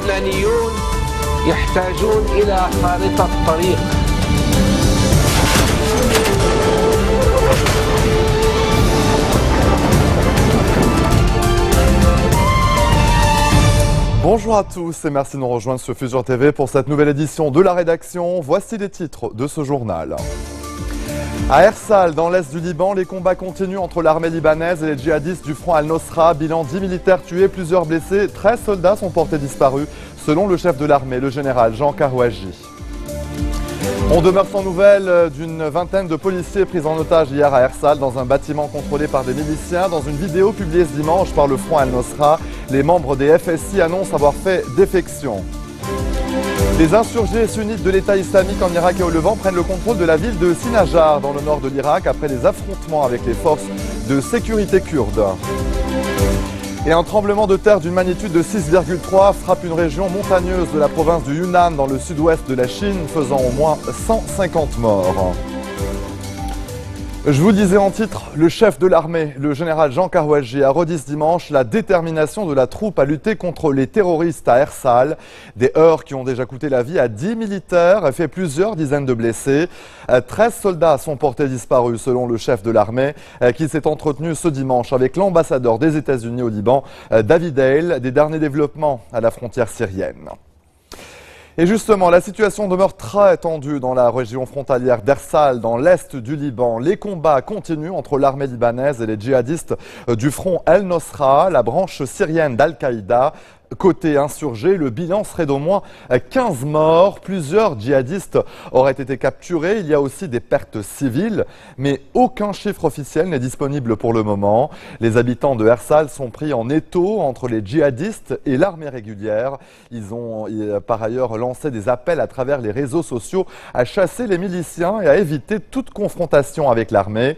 اللبنانيون يحتاجون إلى خارطة طريق. Bonjour à tous et merci de nous rejoindre sur Fusion TV pour cette nouvelle édition de la rédaction. Voici les titres de ce journal. À Ersal, dans l'est du Liban, les combats continuent entre l'armée libanaise et les djihadistes du front Al-Nosra. Bilan 10 militaires tués, plusieurs blessés, 13 soldats sont portés disparus, selon le chef de l'armée, le général Jean Karouaji. On demeure sans nouvelles d'une vingtaine de policiers pris en otage hier à Ersal dans un bâtiment contrôlé par des miliciens. Dans une vidéo publiée ce dimanche par le front Al-Nosra, les membres des FSI annoncent avoir fait défection. Les insurgés sunnites de l'État islamique en Irak et au Levant prennent le contrôle de la ville de Sinajar dans le nord de l'Irak après des affrontements avec les forces de sécurité kurdes. Et un tremblement de terre d'une magnitude de 6,3 frappe une région montagneuse de la province du Yunnan dans le sud-ouest de la Chine, faisant au moins 150 morts. Je vous disais en titre, le chef de l'armée, le général Jean Karouaji, a redit ce dimanche la détermination de la troupe à lutter contre les terroristes à Ersal. Des heurts qui ont déjà coûté la vie à 10 militaires et fait plusieurs dizaines de blessés. 13 soldats sont portés disparus selon le chef de l'armée qui s'est entretenu ce dimanche avec l'ambassadeur des États-Unis au Liban, David Hale, des derniers développements à la frontière syrienne. Et justement, la situation demeure très tendue dans la région frontalière d'Ersal, dans l'est du Liban. Les combats continuent entre l'armée libanaise et les djihadistes du front Al-Nosra, la branche syrienne d'Al-Qaïda. Côté insurgé, le bilan serait d'au moins 15 morts. Plusieurs djihadistes auraient été capturés. Il y a aussi des pertes civiles, mais aucun chiffre officiel n'est disponible pour le moment. Les habitants de Ersal sont pris en étau entre les djihadistes et l'armée régulière. Ils ont par ailleurs lancé des appels à travers les réseaux sociaux à chasser les miliciens et à éviter toute confrontation avec l'armée.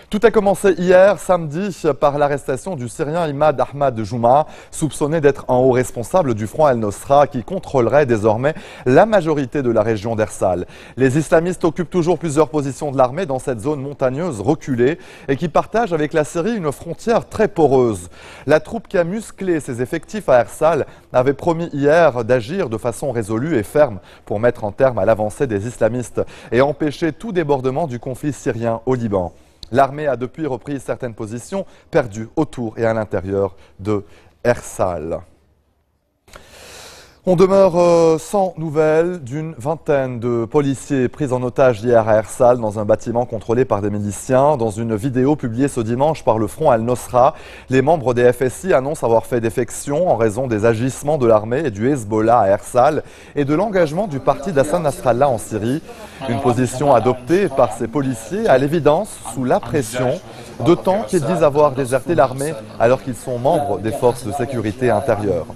Tout a commencé hier, samedi, par l'arrestation du Syrien Imad Ahmad Jouma, soupçonné d'être un haut responsable du front Al-Nosra qui contrôlerait désormais la majorité de la région d'Ersal. Les islamistes occupent toujours plusieurs positions de l'armée dans cette zone montagneuse reculée et qui partage avec la Syrie une frontière très poreuse. La troupe qui a musclé ses effectifs à Ersal avait promis hier d'agir de façon résolue et ferme pour mettre un terme à l'avancée des islamistes et empêcher tout débordement du conflit syrien au Liban. L'armée a depuis repris certaines positions perdues autour et à l'intérieur de Ersal. On demeure sans nouvelles d'une vingtaine de policiers pris en otage hier à Ersal dans un bâtiment contrôlé par des miliciens. Dans une vidéo publiée ce dimanche par le front Al-Nosra, les membres des FSI annoncent avoir fait défection en raison des agissements de l'armée et du Hezbollah à Ersal et de l'engagement du parti d'Hassan Nasrallah en Syrie. Une position adoptée par ces policiers à l'évidence sous la pression, d'autant qu'ils disent avoir déserté l'armée alors qu'ils sont membres des forces de sécurité intérieure.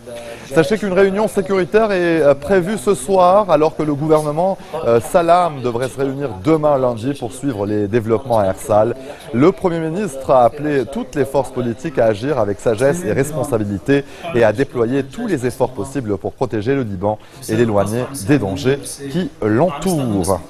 Sachez qu'une réunion sécuritaire est prévue ce soir alors que le gouvernement Salam devrait se réunir demain lundi pour suivre les développements à Ersal. Le Premier ministre a appelé toutes les forces politiques à agir avec sagesse et responsabilité et à déployer tous les efforts possibles pour protéger le Liban et l'éloigner des dangers qui l'entourent.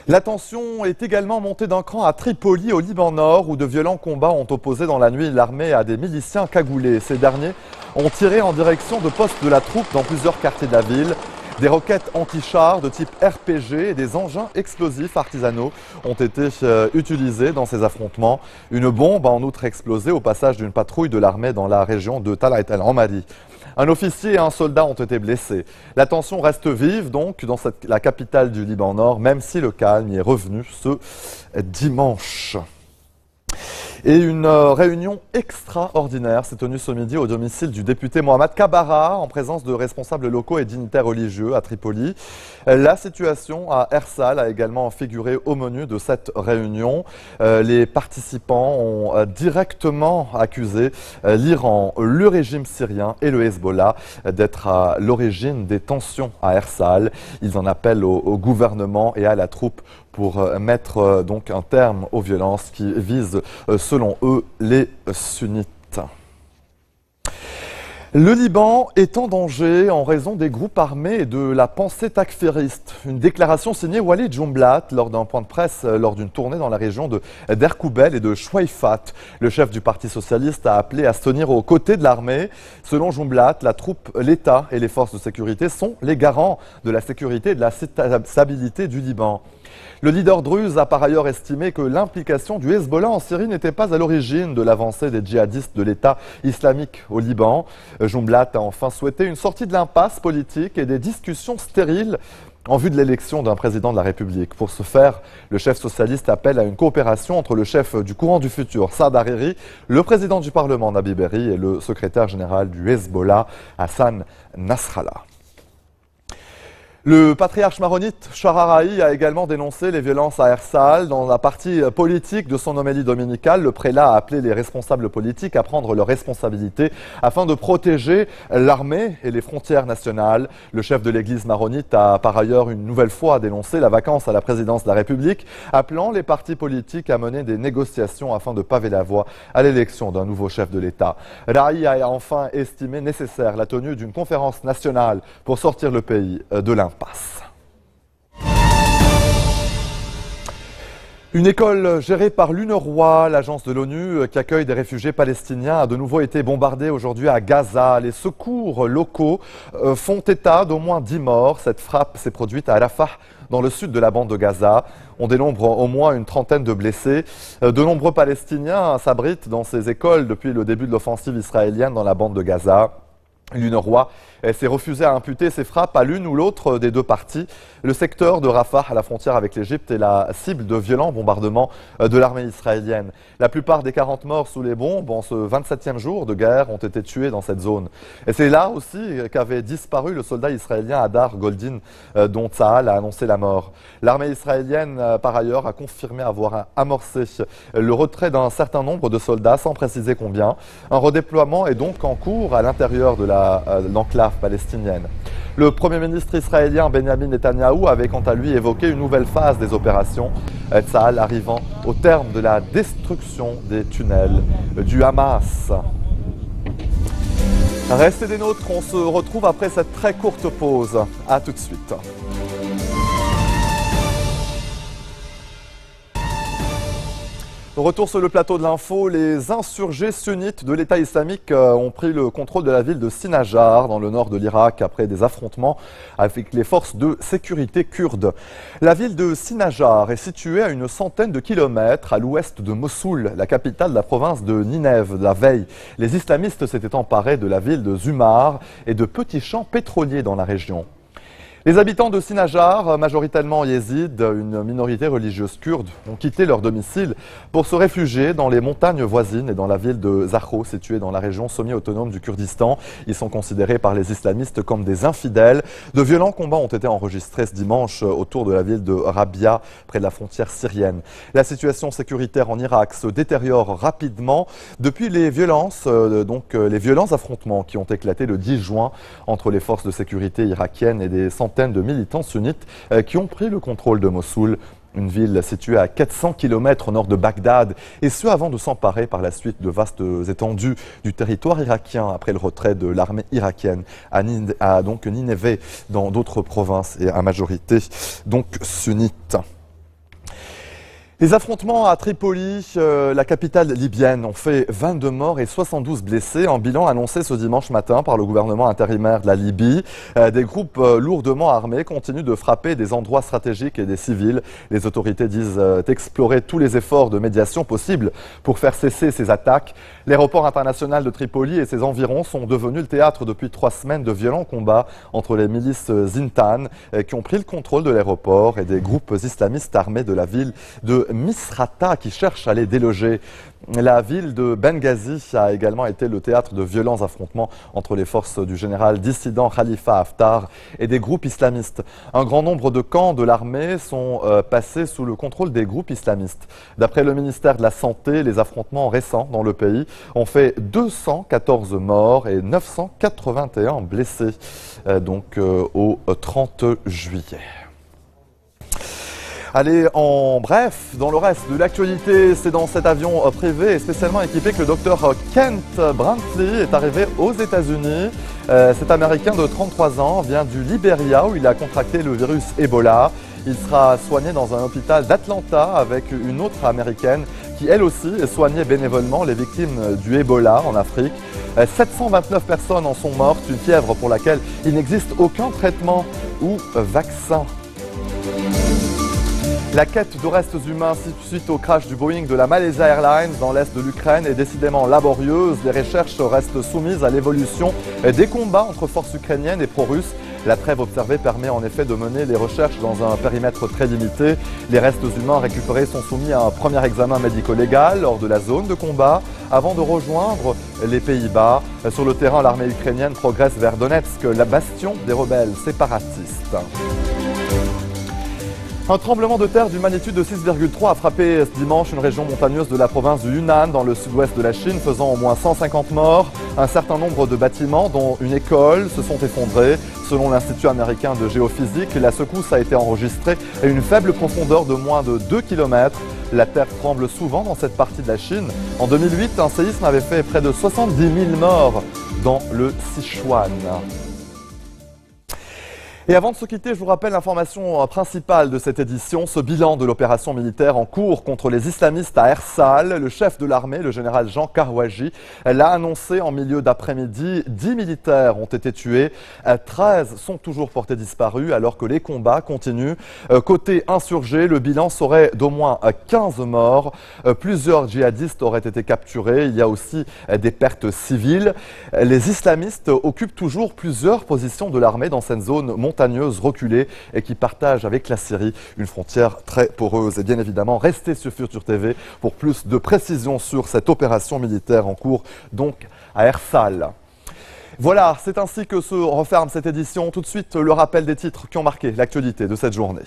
La tension est également montée d'un cran à Tripoli, au Liban Nord, où de violents combats ont opposé dans la nuit l'armée à des miliciens cagoulés. Ces derniers ont tiré en direction de postes de la troupe dans plusieurs quartiers de la ville. Des roquettes anti-chars de type RPG et des engins explosifs artisanaux ont été utilisés dans ces affrontements. Une bombe a en outre explosé au passage d'une patrouille de l'armée dans la région de Talat el-Hamari. Un officier et un soldat ont été blessés. La tension reste vive donc dans la capitale du Liban Nord, même si le calme y est revenu ce dimanche. Et une réunion extraordinaire s'est tenue ce midi au domicile du député Mohamed Kabara en présence de responsables locaux et dignitaires religieux à Tripoli. La situation à Ersal a également figuré au menu de cette réunion. Les participants ont directement accusé l'Iran, le régime syrien et le Hezbollah d'être à l'origine des tensions à Ersal. Ils en appellent au gouvernement et à la troupe pour mettre donc un terme aux violences qui visent, selon eux, les sunnites. Le Liban est en danger en raison des groupes armés et de la pensée takfiriste. Une déclaration signée Walid Jumblat lors d'un point de presse lors d'une tournée dans la région de d'Erkoubel et de Chouaifat. Le chef du Parti socialiste a appelé à se tenir aux côtés de l'armée. Selon Jumblat, l'État et les forces de sécurité sont les garants de la sécurité et de la stabilité du Liban. Le leader druze a par ailleurs estimé que l'implication du Hezbollah en Syrie n'était pas à l'origine de l'avancée des djihadistes de l'État islamique au Liban. Jumblat a enfin souhaité une sortie de l'impasse politique et des discussions stériles en vue de l'élection d'un président de la République. Pour ce faire, le chef socialiste appelle à une coopération entre le chef du courant du futur, Saad Hariri, le président du Parlement, Nabi Berri, et le secrétaire général du Hezbollah, Hassan Nasrallah. Le patriarche maronite Chararahi a également dénoncé les violences à Ersal. Dans la partie politique de son homélie dominicale, le prélat a appelé les responsables politiques à prendre leurs responsabilités afin de protéger l'armée et les frontières nationales. Le chef de l'église maronite a par ailleurs une nouvelle fois dénoncé la vacance à la présidence de la République, appelant les partis politiques à mener des négociations afin de paver la voie à l'élection d'un nouveau chef de l'État. Rahi a enfin estimé nécessaire la tenue d'une conférence nationale pour sortir le pays de l'impasse. Une école gérée par l'UNRWA, l'agence de l'ONU qui accueille des réfugiés palestiniens, a de nouveau été bombardée aujourd'hui à Gaza. Les secours locaux font état d'au moins 10 morts. Cette frappe s'est produite à Rafah, dans le sud de la bande de Gaza. On dénombre au moins une trentaine de blessés. De nombreux Palestiniens s'abritent dans ces écoles depuis le début de l'offensive israélienne dans la bande de Gaza. L'UNRWA s'est refusé à imputer ces frappes à l'une ou l'autre des deux parties. Le secteur de Rafah, à la frontière avec l'Égypte, est la cible de violents bombardements de l'armée israélienne. La plupart des 40 morts sous les bombes en ce 27e jour de guerre ont été tués dans cette zone. Et c'est là aussi qu'avait disparu le soldat israélien Hadar Goldin, dont Tsahal a annoncé la mort. L'armée israélienne, par ailleurs, a confirmé avoir amorcé le retrait d'un certain nombre de soldats, sans préciser combien. Un redéploiement est donc en cours à l'intérieur de l'enclave palestinienne. Le Premier ministre israélien Benjamin Netanyahou avait quant à lui évoqué une nouvelle phase des opérations, Tsahal arrivant au terme de la destruction des tunnels du Hamas. Restez des nôtres, on se retrouve après cette très courte pause. A tout de suite. Retour sur le plateau de l'info, les insurgés sunnites de l'État islamique ont pris le contrôle de la ville de Sinajar, dans le nord de l'Irak, après des affrontements avec les forces de sécurité kurdes. La ville de Sinajar est située à une centaine de kilomètres à l'ouest de Mossoul, la capitale de la province de Ninève. La veille, les islamistes s'étaient emparés de la ville de Zumar et de petits champs pétroliers dans la région. Les habitants de Sinajar, majoritairement yézides, une minorité religieuse kurde, ont quitté leur domicile pour se réfugier dans les montagnes voisines et dans la ville de Zakho, située dans la région semi-autonome du Kurdistan. Ils sont considérés par les islamistes comme des infidèles. De violents combats ont été enregistrés ce dimanche autour de la ville de Rabia, près de la frontière syrienne. La situation sécuritaire en Irak se détériore rapidement depuis les violents affrontements qui ont éclaté le 10 juin entre les forces de sécurité irakiennes et des centaines de militants sunnites qui ont pris le contrôle de Mossoul, une ville située à 400 km au nord de Bagdad, et ce avant de s'emparer par la suite de vastes étendues du territoire irakien après le retrait de l'armée irakienne à Nineveh, dans d'autres provinces et à majorité donc sunnites. Les affrontements à Tripoli, la capitale libyenne, ont fait 22 morts et 72 blessés, un bilan annoncé ce dimanche matin par le gouvernement intérimaire de la Libye. Des groupes lourdement armés continuent de frapper des endroits stratégiques et des civils. Les autorités disent explorer tous les efforts de médiation possibles pour faire cesser ces attaques. L'aéroport international de Tripoli et ses environs sont devenus le théâtre depuis 3 semaines de violents combats entre les milices Zintan qui ont pris le contrôle de l'aéroport et des groupes islamistes armés de la ville de Misrata qui cherche à les déloger. La ville de Benghazi a également été le théâtre de violents affrontements entre les forces du général dissident Khalifa Haftar et des groupes islamistes. Un grand nombre de camps de l'armée sont passés sous le contrôle des groupes islamistes. D'après le ministère de la Santé, les affrontements récents dans le pays ont fait 214 morts et 981 blessés au 30 juillet. Allez, en bref, dans le reste de l'actualité, c'est dans cet avion privé et spécialement équipé que le docteur Kent Brantly est arrivé aux États-Unis. Cet Américain de 33 ans vient du Libéria où il a contracté le virus Ebola. Il sera soigné dans un hôpital d'Atlanta avec une autre Américaine qui, elle aussi, soignait bénévolement les victimes du Ebola en Afrique. 729 personnes en sont mortes, une fièvre pour laquelle il n'existe aucun traitement ou vaccin. La quête de restes humains suite au crash du Boeing de la Malaysia Airlines dans l'est de l'Ukraine est décidément laborieuse. Les recherches restent soumises à l'évolution des combats entre forces ukrainiennes et pro-russes. La trêve observée permet en effet de mener les recherches dans un périmètre très limité. Les restes humains récupérés sont soumis à un premier examen médico-légal lors de la zone de combat avant de rejoindre les Pays-Bas. Sur le terrain, l'armée ukrainienne progresse vers Donetsk, la bastion des rebelles séparatistes. Un tremblement de terre d'une magnitude de 6,3 a frappé ce dimanche une région montagneuse de la province du Yunnan dans le sud-ouest de la Chine, faisant au moins 150 morts. Un certain nombre de bâtiments, dont une école, se sont effondrés. Selon l'Institut américain de géophysique, la secousse a été enregistrée à une faible profondeur de moins de 2 km. La terre tremble souvent dans cette partie de la Chine. En 2008, un séisme avait fait près de 70 000 morts dans le Sichuan. Et avant de se quitter, je vous rappelle l'information principale de cette édition, ce bilan de l'opération militaire en cours contre les islamistes à Ersal. Le chef de l'armée, le général Jean Karwaji, l'a annoncé en milieu d'après-midi. 10 militaires ont été tués, 13 sont toujours portés disparus alors que les combats continuent. Côté insurgés, le bilan serait d'au moins 15 morts. Plusieurs djihadistes auraient été capturés. Il y a aussi des pertes civiles. Les islamistes occupent toujours plusieurs positions de l'armée dans cette zone montagneuse reculée et qui partage avec la Syrie une frontière très poreuse. Et bien évidemment, restez sur Futur TV pour plus de précisions sur cette opération militaire en cours, donc à Ersal. Voilà, c'est ainsi que se referme cette édition. Tout de suite, le rappel des titres qui ont marqué l'actualité de cette journée.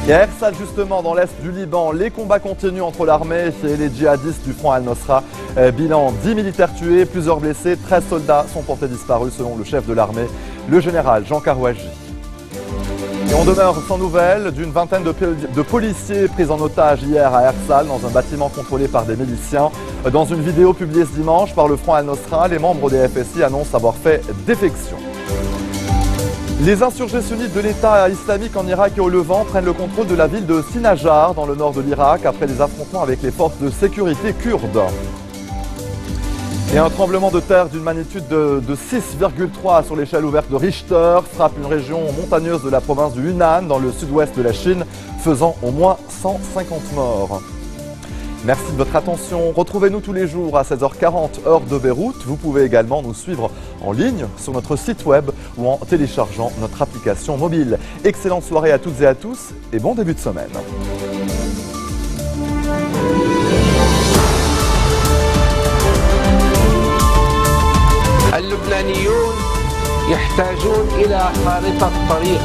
Et à Ersal, justement, dans l'est du Liban, les combats continuent entre l'armée et les djihadistes du front Al-Nosra. Bilan, 10 militaires tués, plusieurs blessés, 13 soldats sont portés disparus selon le chef de l'armée, le général Jean Karwaji. Et on demeure sans nouvelles d'une vingtaine de policiers pris en otage hier à Ersal dans un bâtiment contrôlé par des miliciens. Dans une vidéo publiée ce dimanche par le front Al-Nosra, les membres des FSI annoncent avoir fait défection. Les insurgés sunnites de l'État islamique en Irak et au Levant prennent le contrôle de la ville de Sinajar dans le nord de l'Irak après des affrontements avec les forces de sécurité kurdes. Et un tremblement de terre d'une magnitude de 6,3 sur l'échelle ouverte de Richter frappe une région montagneuse de la province du Yunnan dans le sud-ouest de la Chine, faisant au moins 150 morts. Merci de votre attention. Retrouvez-nous tous les jours à 16h40 heure de Beyrouth. Vous pouvez également nous suivre en ligne sur notre site web ou en téléchargeant notre application mobile. Excellente soirée à toutes et à tous et bon début de semaine. اللبنانيون يحتاجون إلى خارطة طريق